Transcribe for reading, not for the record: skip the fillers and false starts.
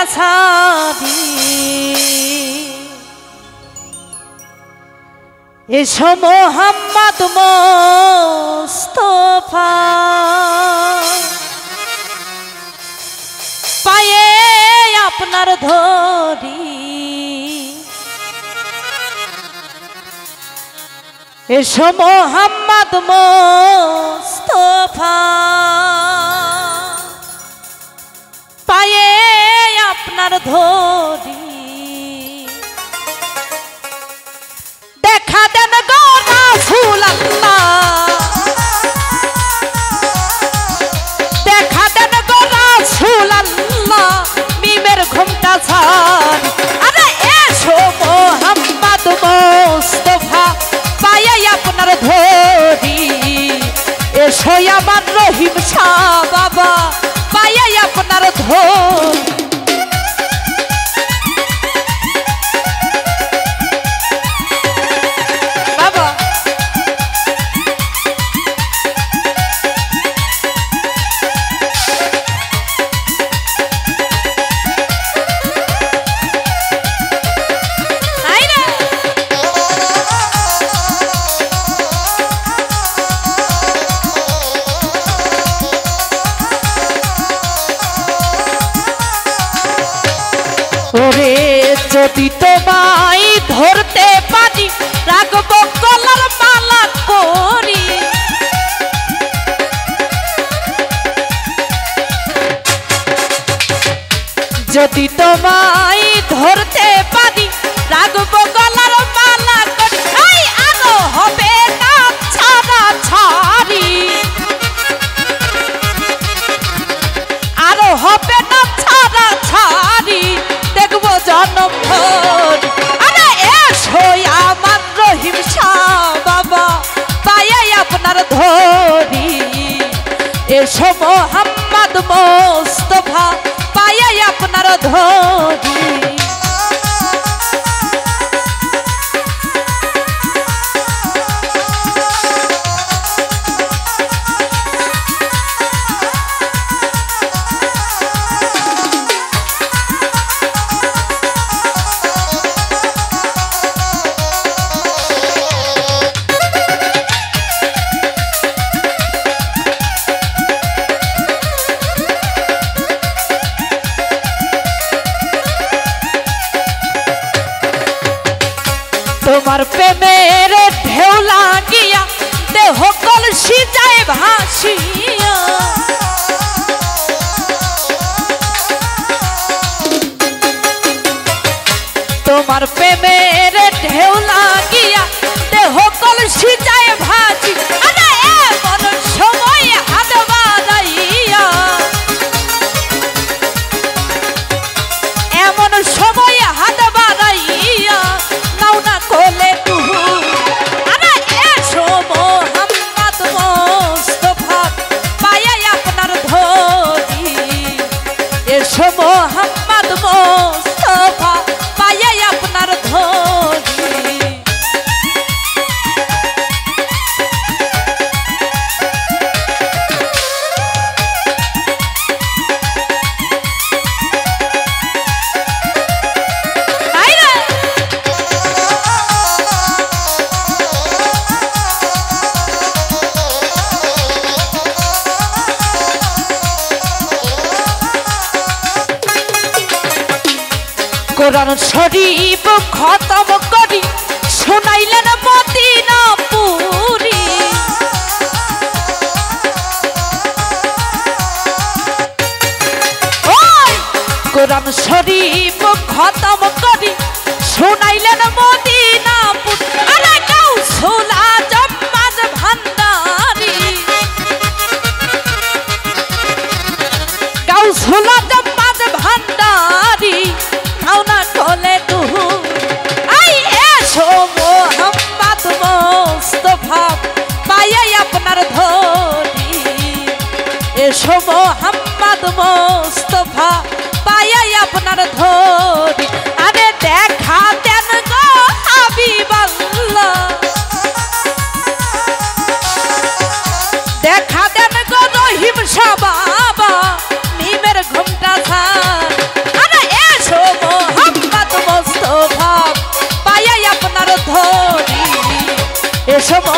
ছাড়ি এসো মোহাম্মদ মোস্তফা পায়ে আপনার ধরি এসো মোহাম্মদ মোস্তফা পায়ে আপনার ধরি দেখা দেন গো রাসূলুল্লাহ দেখা দেন গো রাসূলুল্লাহ মিমের ঘুমটা ছাড় আরে এসো মোহাম্মদ মোস্তফা পায়ে আপনার ধরি এসো আমার রহিম শাহ বাবা পায়ে আপনার ধরি ওরে যদি তোমায় ধরতে পারি রাখবো কলার মালা করি যদি তোমায় ধরতে পারি রাখবো কলার মালা করি এই আলো হবে না ছাড়া ছাড়ি আলো হবে না ছাড়া ছাড়ি দেখবো জনম ভর আরে এসো আমার রহিম শাহ বাবা পায়ে আপনার ধরি এসো মোহাম্মদ মোস্তফা পায়ে আপনার ধরি তোমার প্রেমের ঢেউ লাগিয়া দেহ কলসি যায় ভাসিয়া তোমার প্রেমের ঢেউ লাগিয়া দেহ কলসি যায় ভাসি আরে এমন সময় হাত বাড়াইয়া এমন সময় হাত বাড়াইয়া নাও না কোলে তুহু আরে এসো মোহাম্মদ মোস্তফা পায়ে আপনার ধরি এসো মোহাম্মদ মোস্তফা পায়ে আপনার ধরি কোরআন শরীফ খতম করি শোনাইলেন মদিনা পুরি কোরআন শরীফ খতম করি শোনাইলেন মদিনা পুরি আরে গাউসুল আজম মাঝ ভান্ডারি গাউসুল আজম মাঝ ভান্ডারি নাও না কোলে তুহু আই এসো মোহাম্মদ মোস্তফা পায়ে আপনার ধরি এসো মোহাম্মদ মোস্তফা পায়ে আপনার ধরি আরে দেখা দেন গো হাবিবাল্লাহ দেখা দেন গো রহিম শাহ বাবা মিমের ঘুমটা ছাড় আরে এসো